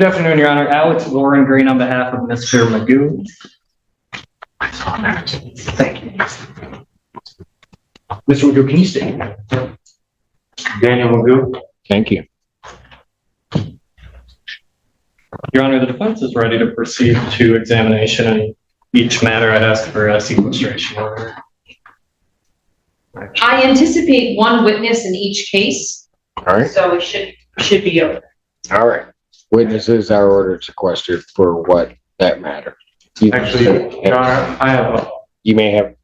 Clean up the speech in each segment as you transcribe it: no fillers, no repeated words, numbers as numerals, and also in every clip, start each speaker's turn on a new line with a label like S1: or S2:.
S1: Good afternoon, Your Honor. Alex Lauren Green on behalf of Mr. Magoo. Thank you. Mr. Magoo, can you stay? Daniel Magoo.
S2: Thank you.
S1: Your Honor, the defense is ready to proceed to examination in each matter. I'd ask for a sequestration order.
S3: I anticipate one witness in each case.
S2: All right.
S3: So it should be over.
S2: All right. Witnesses are ordered sequestered for what that matter.
S4: Actually, Your Honor, I have
S2: you may have,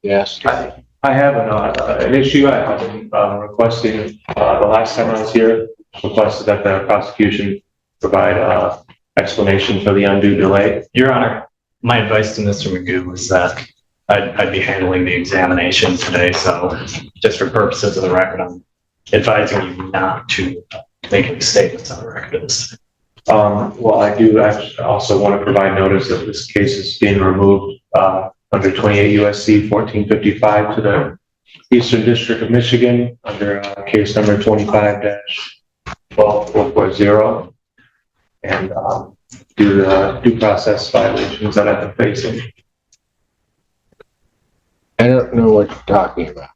S2: yes.
S4: I have an issue. I have been requesting the last time I was here, requested that the prosecution provide explanation for the undue delay.
S1: Your Honor, my advice to Mr. Magoo was that I'd be handling the examination today, so just for purposes of the record, I'm advising you not to make any statements on the record of this.
S4: Well, I do actually also want to provide notice that this case is being removed under 28 U.S.C. 1455 to the Eastern District of Michigan under case number 25-12440, and due to the due process violations that I've been facing.
S2: I don't know what you're talking about.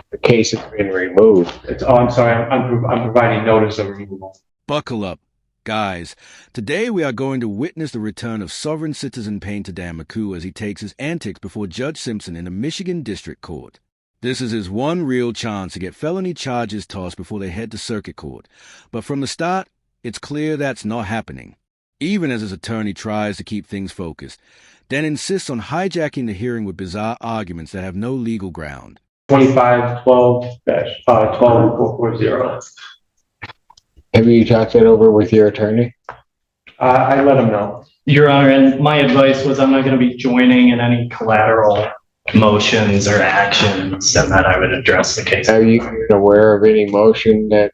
S2: The case has been removed.
S4: I'm sorry. I'm providing notice of removal.
S5: Buckle up, guys. Today we are going to witness the return of sovereign citizen painter Dan Magoo as he takes his antics before Judge Simpson in the Michigan District Court. This is his one real chance to get felony charges tossed before they head to circuit court. But from the start, it's clear that's not happening. Even as his attorney tries to keep things focused, Dan insists on hijacking the hearing with bizarre arguments that have no legal ground.
S4: 25-12-12440.
S2: Have you talked that over with your attorney?
S4: I let him know.
S1: Your Honor, and my advice was I'm not going to be joining in any collateral motions or actions, and that I would address the case.
S2: Are you aware of any motion that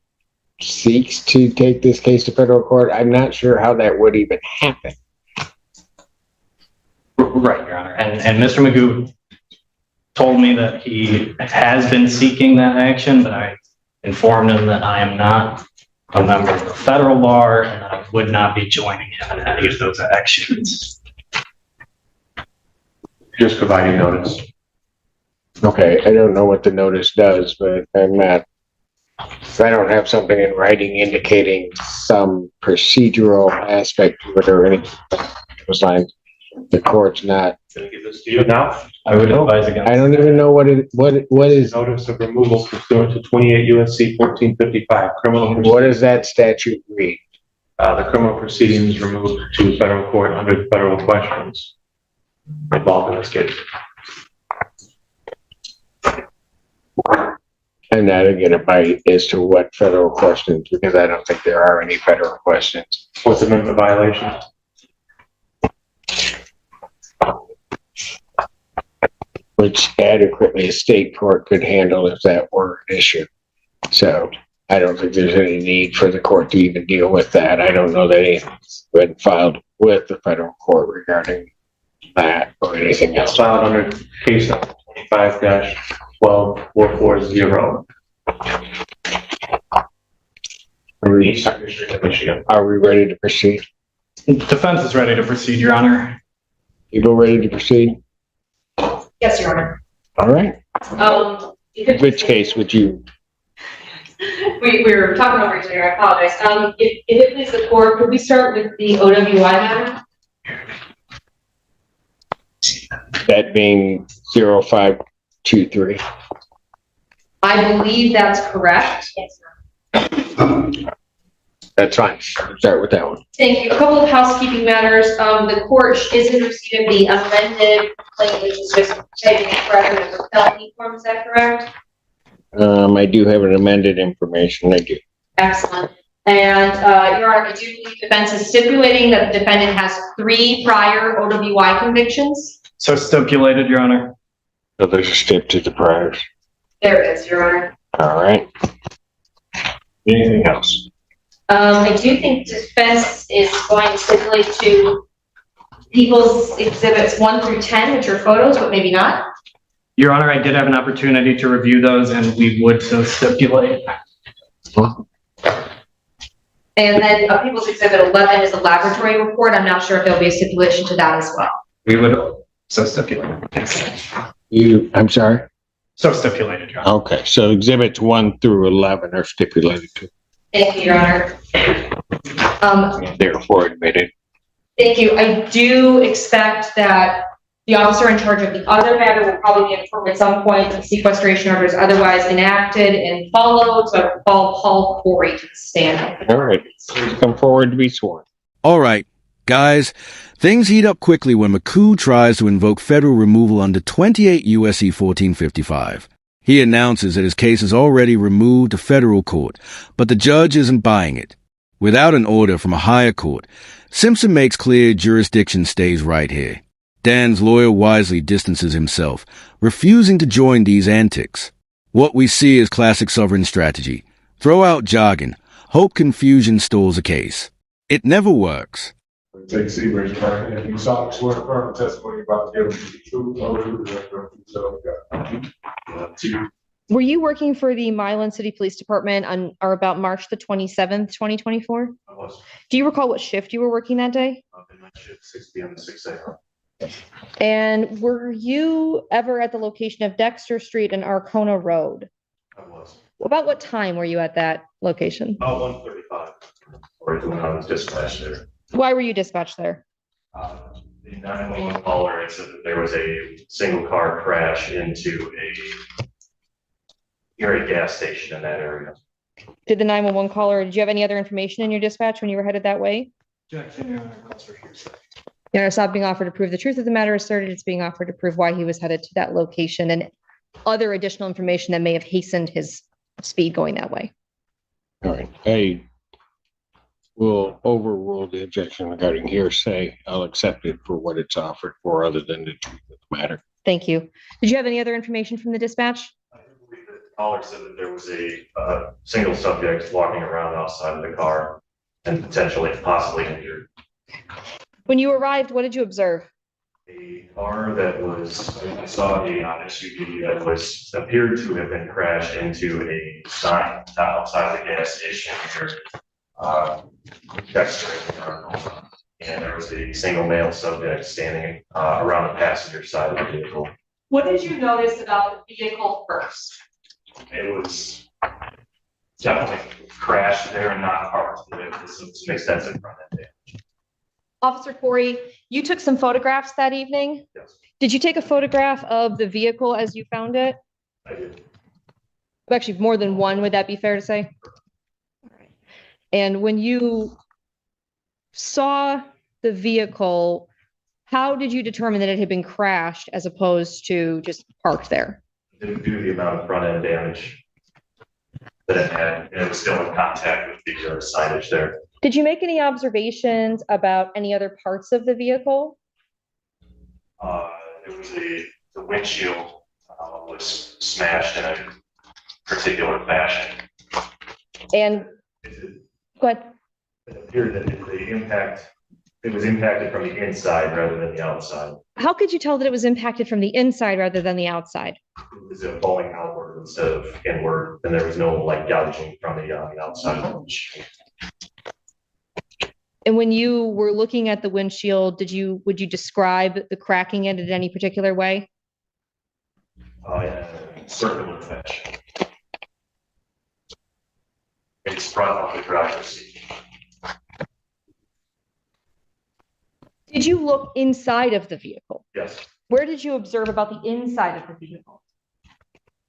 S2: seeks to take this case to federal court? I'm not sure how that would even happen.
S1: Right, Your Honor. And Mr. Magoo told me that he has been seeking that action, but I informed him that I am not a member of the federal bar and that I would not be joining him in any of those actions.
S4: Just providing notice.
S2: Okay, I don't know what the notice does, but I'm not. If I don't have something in writing indicating some procedural aspect to it or anything along those lines, the court's not.
S4: Can I give this to you now?
S1: I would advise against.
S2: I don't even know what is
S4: Notice of removal pursuant to 28 U.S.C. 1455 criminal.
S2: what does that statute read?
S4: The criminal proceedings removed to federal court under federal questions involved in this case.
S2: I'm not gonna get a bite as to what federal questions, because I don't think there are any federal questions.
S4: Fourth Amendment violation.
S2: Which adequately a state court could handle if that were an issue. So I don't think there's any need for the court to even deal with that. I don't know that anything's been filed with the federal court regarding that or anything else.
S4: Filed under case number 25-12440.
S2: Are we ready to proceed?
S1: Defense is ready to proceed, Your Honor.
S2: People ready to proceed?
S3: Yes, Your Honor.
S2: All right. Which case would you?
S3: We were talking over each other. I apologize. If it pleases the court, could we start with the OWI matter?
S2: That being 0523.
S3: I believe that's correct. Yes,
S2: That's fine. Start with that one.
S3: thank you. A couple of housekeeping matters. The court is in receipt of the amended complaint, which is just taking it rather than the felony form. Is that correct?
S2: I do have an amended information. I do.
S3: Excellent. And Your Honor, I do believe defense is stipulating that the defendant has 3 prior OWI convictions.
S1: So stipulated, Your Honor.
S2: So there's a step to the priors.
S3: There it is, Your Honor.
S2: All right. Anything else?
S3: I do think defense is going to stipulate to people's exhibits 1 through 10, which are photos, but maybe not.
S1: Your Honor, I did have an opportunity to review those and we would so stipulate.
S3: And then People's Exhibit 11 is a laboratory report. I'm not sure if there'll be a stipulation to that as well.
S1: We would, so stipulated.
S2: I'm sorry?
S1: So stipulated, Your Honor.
S2: Okay, so exhibits 1 through 11 are stipulated to,
S3: Thank you, Your Honor.
S2: therefore admitted.
S3: Thank you. I do expect that the officer in charge of the other matter will probably be informed at some point that the sequestration order is otherwise enacted and followed. So I will call Paul Corey to the stand.
S2: All right, please come forward to be sworn.
S5: All right, guys, things heat up quickly when McCoo tries to invoke federal removal under 28 U.S.C. 1455. He announces that his case is already removed to federal court, but the judge isn't buying it. Without an order from a higher court, Simpson makes clear jurisdiction stays right here. Dan's lawyer wisely distances himself, refusing to join these antics. What we see is classic sovereign strategy. Throw out jargon, hope confusion stalls a case. It never works.
S6: Take Seaver's part, and you saw swear affirm testimony about the truth,
S7: Were you working for the Milan City Police Department on or about March the 27th, 2024?
S4: I was,
S7: Do you recall what shift you were working that day?
S4: midnight shift, 6 p.m. to 6 a.m.
S7: And were you ever at the location of Dexter Street and Arcona Road?
S4: I was.
S7: About what time were you at that location?
S4: About 1:35, or when I was dispatched there.
S7: Why were you dispatched there?
S4: The 911 caller had said that there was a single car crash into a gas station in that area.
S7: Did the 911 caller, did you have any other information in your dispatch when you were headed that way? Yeah, it's not being offered to prove the truth of the matter asserted. It's being offered to prove why he was headed to that location and other additional information that may have hastened his speed going that way.
S2: All right, I will overrule the objection regarding hearsay. I'll accept it for what it's offered for, other than the truth of the matter.
S7: Thank you. Did you have any other information from the dispatch?
S4: I believe that the caller said that there was a single subject walking around outside of the car and possibly injured.
S7: When you arrived, what did you observe?
S4: A car that was, I saw a SUV that appeared to have been crashed into a sign outside the gas station here. Dexter, and there was a single male subject standing around the passenger side of the vehicle.
S3: What did you notice about the vehicle first?
S4: It was definitely crashed there and not parked. There was some extensive front end damage.
S7: Officer Corey, you took some photographs that evening.
S4: Yes,
S7: Did you take a photograph of the vehicle as you found it?
S4: I did.
S7: Actually, more than one, would that be fair to say? All right. And when you saw the vehicle, how did you determine that it had been crashed as opposed to just parked there?
S4: Due to the amount of front end damage that it had, and it was still in contact with the signage there.
S7: Did you make any observations about any other parts of the vehicle?
S4: It was the windshield was smashed in a particular fashion.
S7: And go ahead.
S4: It appeared that it was impacted from the inside rather than the outside.
S7: How could you tell that it was impacted from the inside rather than the outside?
S4: It was falling outward instead of inward, and there was no gouging from the outside of the windshield.
S7: And when you were looking at the windshield, would you describe the cracking in any particular way?
S4: In a circular fashion. It's front of the driver's seat.
S7: Did you look inside of the vehicle?
S4: Yes.
S7: Where did you observe about the inside of the vehicle?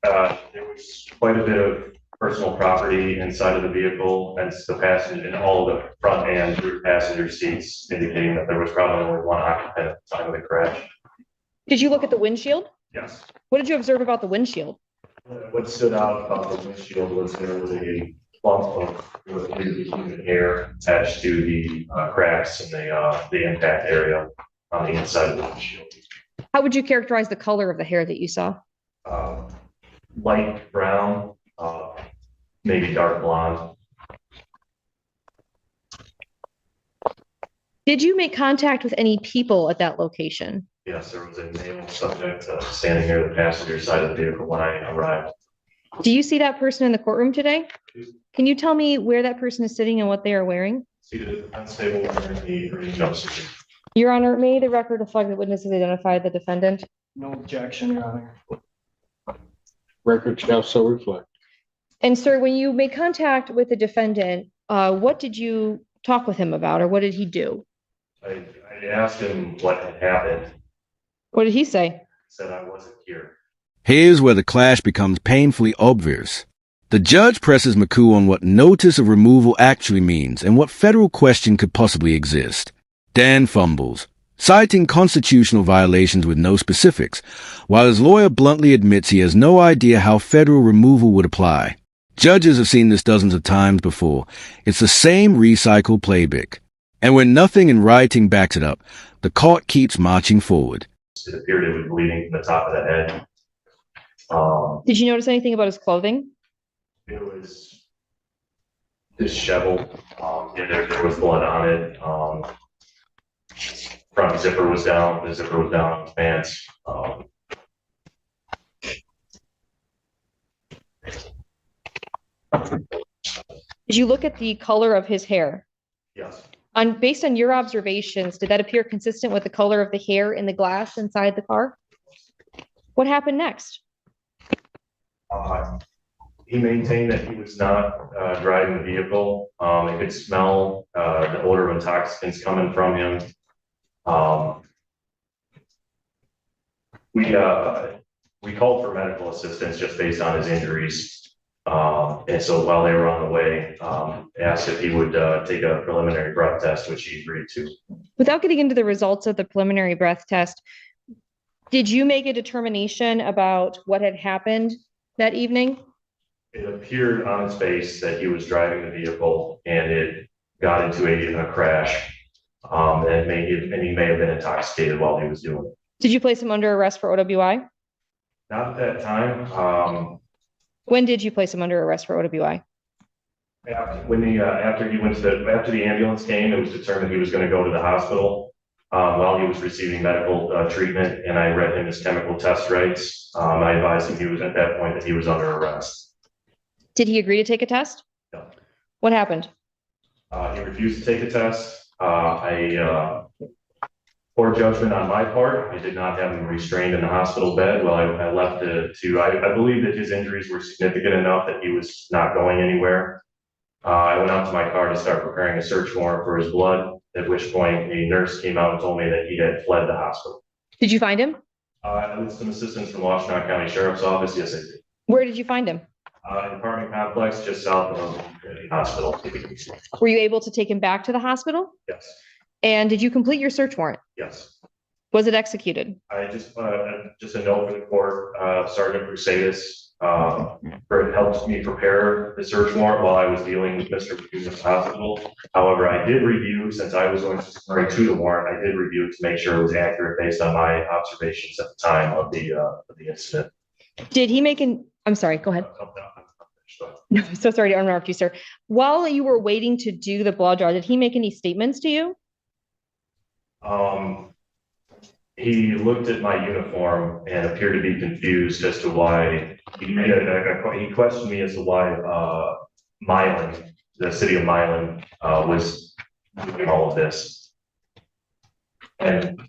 S4: There was quite a bit of personal property inside of the vehicle, and the passenger and all of the front and rear passenger seats, indicating that there was probably only one occupant at the time of the crash.
S7: Did you look at the windshield?
S4: Yes.
S7: What did you observe about the windshield?
S4: What stood out about the windshield was there was a clump of human hair attached to the cracks in the impact area on the inside of the windshield.
S7: How would you characterize the color of the hair that you saw?
S4: Light brown, maybe dark blonde.
S7: Did you make contact with any people at that location?
S4: Yes, there was a male subject standing near the passenger side of the vehicle when I arrived.
S7: Do you see that person in the courtroom today? Can you tell me where that person is sitting and what they are wearing?
S8: Seated at the defense table wearing the green jumpsuit.
S7: Your Honor, may the record reflect that witnesses identify the defendant?
S1: No objection, Your Honor.
S2: Record shall so reflect.
S7: And sir, when you made contact with the defendant, what did you talk with him about, or what did he do?
S8: I asked him what had happened.
S7: What did he say?
S8: He said I wasn't here.
S5: Here's where the clash becomes painfully obvious. The judge presses McCoo on what notice of removal actually means and what federal question could possibly exist. Dan fumbles, citing constitutional violations with no specifics, while his lawyer bluntly admits he has no idea how federal removal would apply. Judges have seen this dozens of times before. It's the same recycled playbook. And when nothing in writing backs it up, the court keeps marching forward.
S8: It appeared it was bleeding from the top of the head.
S7: Did you notice anything about his clothing?
S8: It was disheveled. There was blood on it. Front zipper was down. The zipper was down on his pants.
S7: Did you look at the color of his hair?
S8: Yes.
S7: Based on your observations, did that appear consistent with the color of the hair in the glass inside the car? What happened next?
S8: He maintained that he was not driving the vehicle. He could smell the odor of intoxicants coming from him. We called for medical assistance just based on his injuries. And so while they were on the way, asked if he would take a preliminary breath test, which he agreed to.
S7: Without getting into the results of the preliminary breath test, did you make a determination about what had happened that evening?
S8: It appeared on his face that he was driving the vehicle and it got into a crash. And he may have been intoxicated while he was doing it.
S7: Did you place him under arrest for OWI?
S8: Not at that time.
S7: When did you place him under arrest for OWI?
S8: After the ambulance came, it was determined he was going to go to the hospital while he was receiving medical treatment, and I read him his chemical test rights. I advised him at that point that he was under arrest.
S7: Did he agree to take a test?
S8: No.
S7: What happened?
S8: He refused to take a test. Poor judgment on my part. I did not have him restrained in the hospital bed. Well, I left I believe that his injuries were significant enough that he was not going anywhere. I went out to my car to start preparing a search warrant for his blood, at which point a nurse came out and told me that he had fled the hospital.
S7: Did you find him?
S8: With some assistance from Washington County Sheriff's Office, yes, I did.
S7: Where did you find him?
S8: An apartment complex just south of the hospital.
S7: Were you able to take him back to the hospital?
S8: Yes.
S7: And did you complete your search warrant?
S8: Yes.
S7: Was it executed?
S8: I just a note for the court, Sergeant Crusadis, helped me prepare the search warrant while I was dealing with Mr. McCoon's hospital. However, I did review, since I was going to the warrant, I did review to make sure it was accurate based on my observations at the time of the incident.
S7: Did he make I'm sorry, go ahead. No, I'm so sorry to interrupt you, sir. While you were waiting to do the blood draw, did he make any statements to you?
S8: He looked at my uniform and appeared to be confused as to why he questioned me as to why Milan, the city of Milan, was doing all of this. And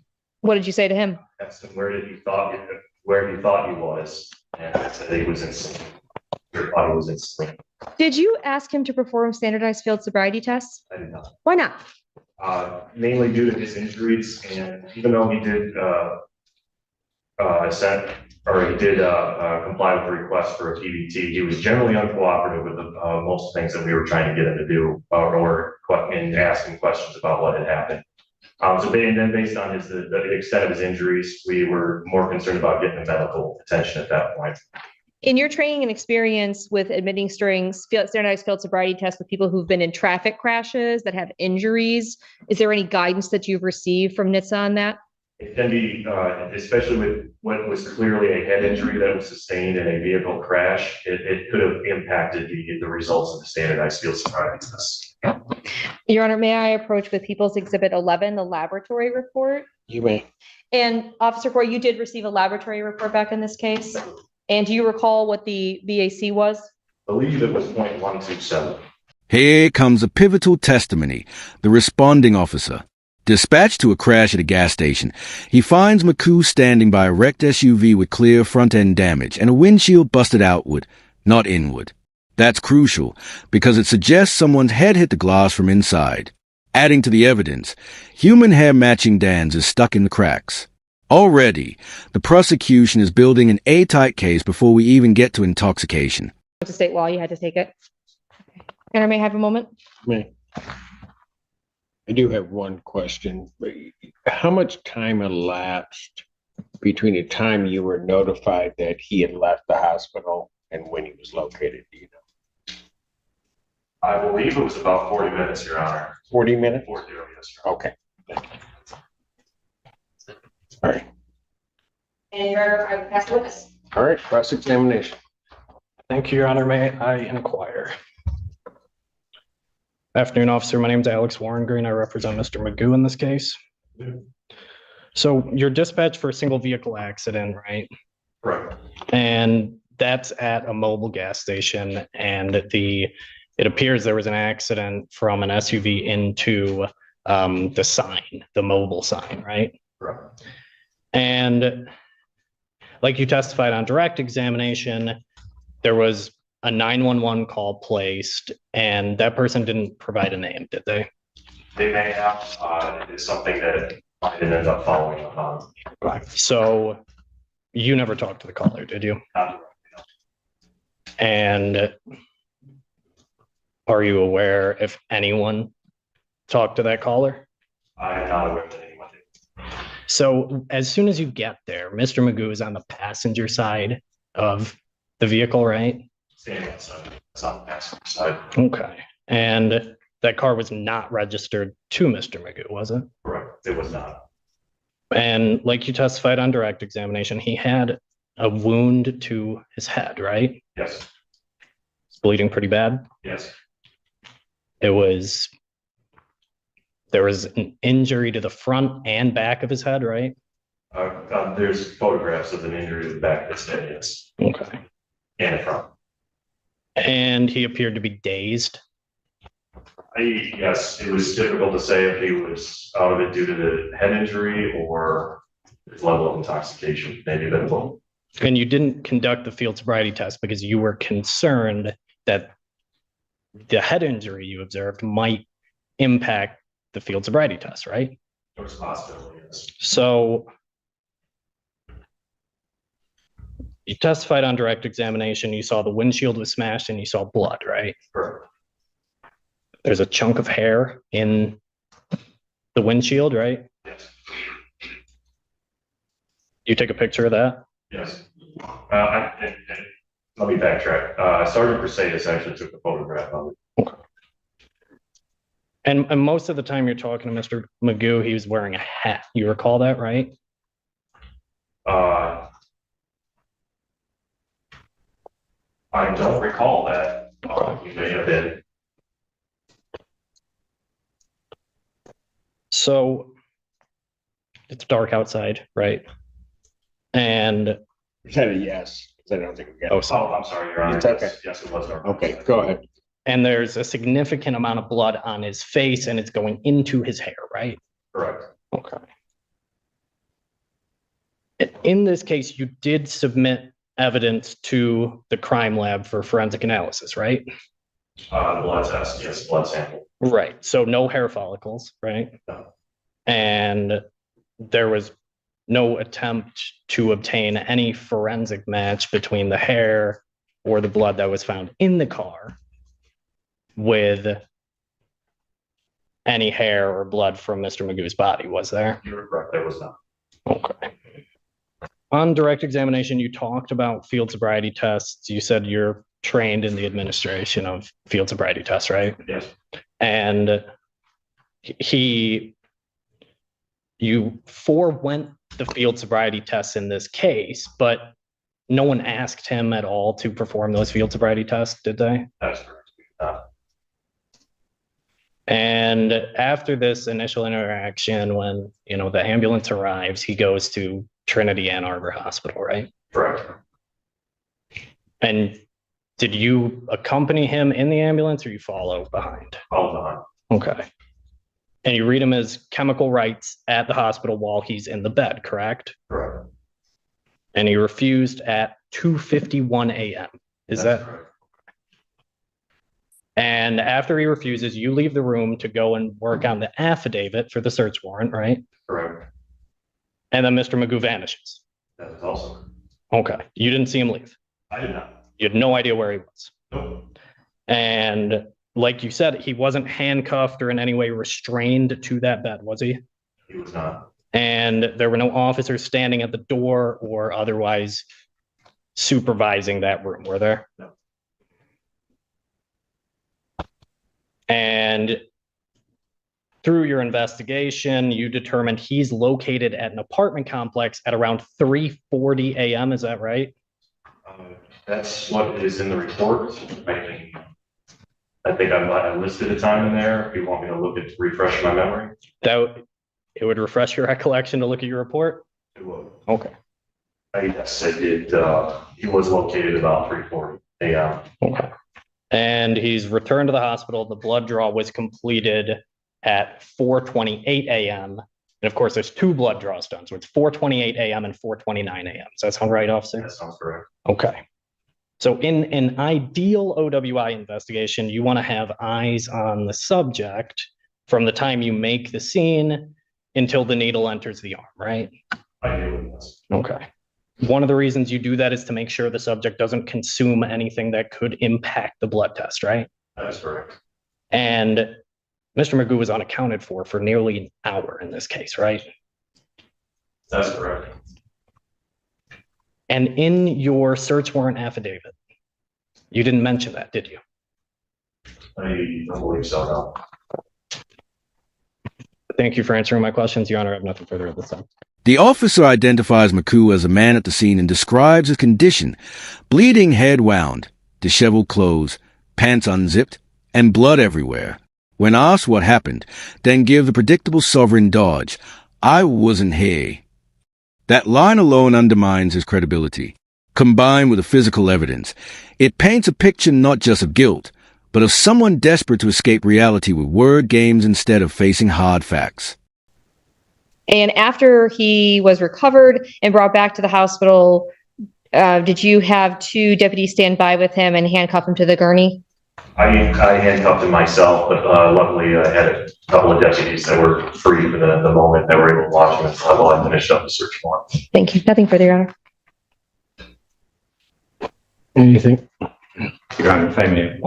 S7: what did you say to him?
S8: Asked him where he thought he was, and I said he was insane. Thought he was insane.
S7: Did you ask him to perform standardized field sobriety tests?
S8: I did not.
S7: Why not?
S8: Mainly due to his injuries, and even though he did comply with the request for a PBT, he was generally uncooperative with most things that we were trying to get him to do, and asking questions about what had happened. Then based on the extent of his injuries, we were more concerned about getting the medical attention at that point.
S7: In your training and experience with administering standardized field sobriety tests with people who've been in traffic crashes that have injuries, is there any guidance that you've received from NHTSA on that?
S8: It can be, especially with what was clearly a head injury that was sustained in a vehicle crash, it could have impacted the results of the standardized field sobriety tests.
S7: Your Honor, may I approach with People's Exhibit 11, the laboratory report?
S2: You may.
S7: And Officer Corey, you did receive a laboratory report back in this case? And do you recall what the VAC was?
S8: I believe it was 0.127.
S5: Here comes a pivotal testimony. The responding officer. Dispatched to a crash at a gas station, he finds McCoo standing by a wrecked SUV with clear front-end damage and a windshield busted outward, not inward. That's crucial, because it suggests someone's head hit the glass from inside. Adding to the evidence, human hair matching Dan's is stuck in the cracks. Already, the prosecution is building an airtight case before we even get to intoxication.
S7: To state law, you had to take it. And may I have a moment?
S2: I do have one question. How much time elapsed between the time you were notified that he had left the hospital and when he was located? Do you know?
S8: I believe it was about 40 minutes, Your Honor.
S2: 40 minutes?
S8: 40, yes, Your Honor.
S2: Okay. All right.
S3: And your, I would pass the witness.
S2: All right. Cross-examination.
S1: Thank you, Your Honor. May I inquire? Afternoon, officer. My name is Alex Warren Green. I represent Mr. Magoo in this case. So you're dispatched for a single vehicle accident, right?
S8: Right.
S1: And that's at a mobile gas station, and it appears there was an accident from an SUV into the sign, the mobile sign, right?
S8: Right.
S1: And like you testified on direct examination, there was a 911 call placed, and that person didn't provide a name, did they?
S8: They may have. It's something that I didn't end up following up on.
S1: So you never talked to the caller, did you?
S8: Not
S1: And are you aware if anyone talked to that caller?
S8: I am not aware that anyone did.
S1: So as soon as you get there, Mr. Magoo is on the passenger side of the vehicle, right?
S8: Standing outside, it's on the passenger side.
S1: Okay. And that car was not registered to Mr. Magoo, was it?
S8: Correct. It was not.
S1: And like you testified on direct examination, he had a wound to his head, right?
S8: Yes.
S1: It's bleeding pretty bad.
S8: Yes.
S1: There was an injury to the front and back of his head, right?
S8: There's photographs of an injury to the back of his head, yes.
S1: Okay.
S8: And the front.
S1: And he appeared to be dazed.
S8: Yes, it was difficult to say if he was out of it due to the head injury or his level of intoxication, maybe a bit of both.
S1: And you didn't conduct the field sobriety test because you were concerned that the head injury you observed might impact the field sobriety test, right?
S8: It was possible, yes.
S1: So you testified on direct examination, you saw the windshield was smashed and you saw blood, right?
S8: Correct.
S1: There's a chunk of hair in the windshield, right?
S8: Yes.
S1: You take a picture of that?
S8: Yes. Let me backtrack. Sergeant Mercedes actually took a photograph of it.
S1: Okay. And most of the time you're talking to Mr. Magoo, he was wearing a hat. You recall that, right?
S8: I don't recall that. He may have been.
S1: So it's dark outside, right? And
S2: Is that a yes? 'Cause I don't think we got.
S1: oh,
S8: Oh,
S1: so
S8: I'm sorry, Your Honor.
S2: It's okay.
S8: Yes, it was.
S2: Okay, go ahead.
S1: and there's a significant amount of blood on his face and it's going into his hair, right?
S8: Correct.
S1: Okay. In this case, you did submit evidence to the crime lab for forensic analysis, right?
S8: Blood test, yes, blood sample.
S1: Right. So no hair follicles, right?
S8: No.
S1: And there was no attempt to obtain any forensic match between the hair or the blood that was found in the car with any hair or blood from Mr. Magoo's body, was there?
S8: You're correct, there was not.
S1: Okay. On direct examination, you talked about field sobriety tests. You said you're trained in the administration of field sobriety tests, right?
S8: Yes.
S1: And you forewent the field sobriety tests in this case, but no one asked him at all to perform those field sobriety tests, did they?
S8: That's correct.
S1: And after this initial interaction, when, the ambulance arrives, he goes to Trinity Ann Arbor Hospital, right?
S8: Correct.
S1: And did you accompany him in the ambulance or you follow behind?
S8: All the time.
S1: Okay. And you read him his chemical rights at the hospital while he's in the bed, correct?
S8: Correct.
S1: And he refused at 2:51 a.m. Is
S8: That's
S1: that?
S8: correct.
S1: And after he refuses, you leave the room to go and work on the affidavit for the search warrant, right?
S8: Correct.
S1: And then Mr. Magoo vanishes.
S8: That is also.
S1: Okay. You didn't see him leave.
S8: I did not.
S1: You had no idea where he was.
S8: Nope.
S1: And like you said, he wasn't handcuffed or in any way restrained to that bed, was he?
S8: He was not.
S1: And there were no officers standing at the door or otherwise supervising that room, were there?
S8: No.
S1: And through your investigation, you determined he's located at an apartment complex at around 3:40 a.m. Is that right?
S8: That's what is in the report. I think I listed a time in there. If you want me to look at, refresh my memory.
S1: It would refresh your recollection to look at your report?
S8: It would.
S1: Okay.
S8: Yes, I did. He was located about 3:40 a.m.
S1: Okay. And he's returned to the hospital. The blood draw was completed at 4:28 a.m. And of course, there's two blood draws done. So it's 4:28 a.m. and 4:29 a.m. Does that sound right, officer?
S8: That sounds correct.
S1: Okay. So in an ideal OWI investigation, you want to have eyes on the subject from the time you make the scene until the needle enters the arm, right?
S8: I do. Yes.
S1: Okay. One of the reasons you do that is to make sure the subject doesn't consume anything that could impact the blood test, right?
S8: That is correct.
S1: And Mr. Magoo was unaccounted for nearly an hour in this case, right?
S8: That's correct.
S1: And in your search warrant affidavit, you didn't mention that, did you?
S8: I don't believe so, no.
S1: Thank you for answering my questions, Your Honor. I have nothing further at this time.
S5: The officer identifies Magoo as a man at the scene and describes his condition: bleeding head wound, disheveled clothes, pants unzipped, and blood everywhere. When asked what happened, then give the predictable sovereign dodge: "I wasn't here." That line alone undermines his credibility. Combined with the physical evidence, it paints a picture not just of guilt, but of someone desperate to escape reality with word games instead of facing hard facts.
S7: And after he was recovered and brought back to the hospital, did you have two deputies stand by with him and handcuff him to the gurney?
S8: I handcuffed him myself, but luckily I had a couple of deputies that were free for the moment that were able to watch him while I finished up the search warrant.
S7: Thank you. Nothing further, Your Honor.
S2: Anything?
S1: Your Honor, if I may,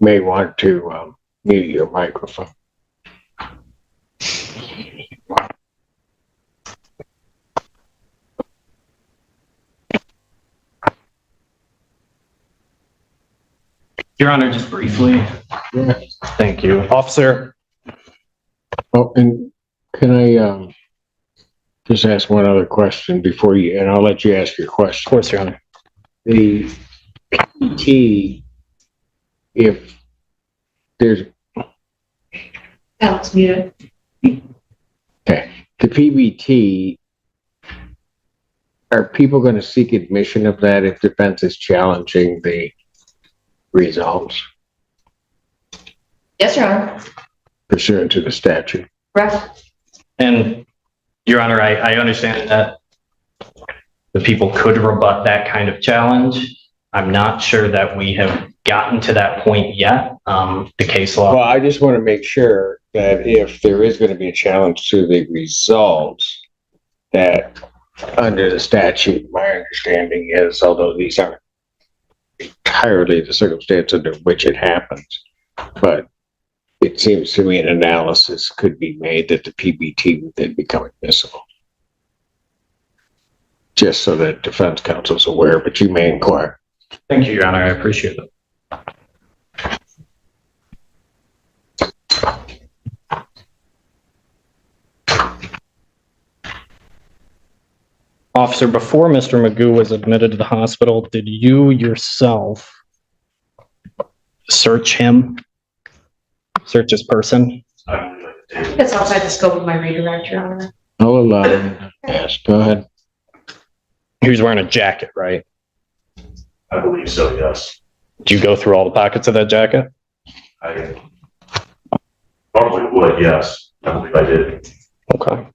S2: May want to mute your microphone.
S1: Your Honor, just briefly. Thank you. Officer.
S2: Oh, and can I just ask one other question before you, and I'll let you ask your question.
S1: Of course, Your Honor.
S2: The PT, if there's,
S3: Alex, muted.
S2: okay, the PBT, are people going to seek admission of that if defense is challenging the results
S3: Yes, Your Honor.
S2: pursuant to the statute?
S3: Correct.
S1: And Your Honor, I understand that the people could rebut that kind of challenge. I'm not sure that we have gotten to that point yet. The case law.
S2: Well, I just want to make sure that if there is going to be a challenge to the results, that under the statute, my understanding is, although these aren't entirely the circumstance under which it happens, but it seems to me an analysis could be made that the PBT would then become admissible. Just so that defense counsel is aware, but you may inquire.
S1: Thank you, Your Honor. I appreciate it. Officer, before Mr. Magoo was admitted to the hospital, did you yourself search him? Search his person?
S3: That's outside the scope of my redirect, Your Honor.
S2: I'll allow him to ask. Go ahead.
S1: He was wearing a jacket, right?
S8: I believe so, yes.
S1: Did you go through all the pockets of that jacket?
S8: I normally would, yes. I believe I did.
S1: Okay.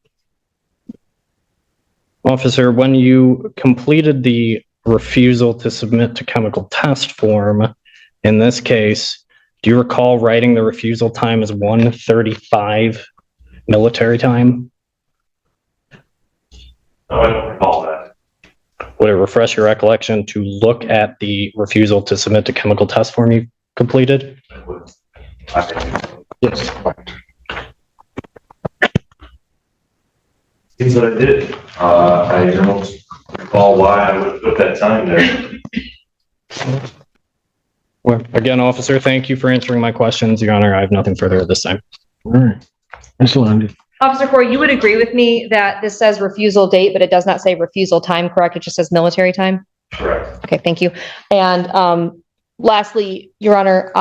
S1: Officer, when you completed the refusal to submit to chemical test form, in this case, do you recall writing the refusal time as 1:35 military time?
S8: No, I don't recall that.
S1: Would it refresh your recollection to look at the refusal to submit to chemical test form you completed?
S8: I would. I think
S2: Yes.
S8: seems that I did. I don't recall why I would put that time there.
S1: Well, again, officer, thank you for answering my questions. Your Honor, I have nothing further at this time.
S2: All right. Ms. Lundy.
S7: Officer Corey, you would agree with me that this says refusal date, but it does not say refusal time, correct? It just says military time?
S8: Correct.
S7: Okay, thank you. And lastly, Your Honor,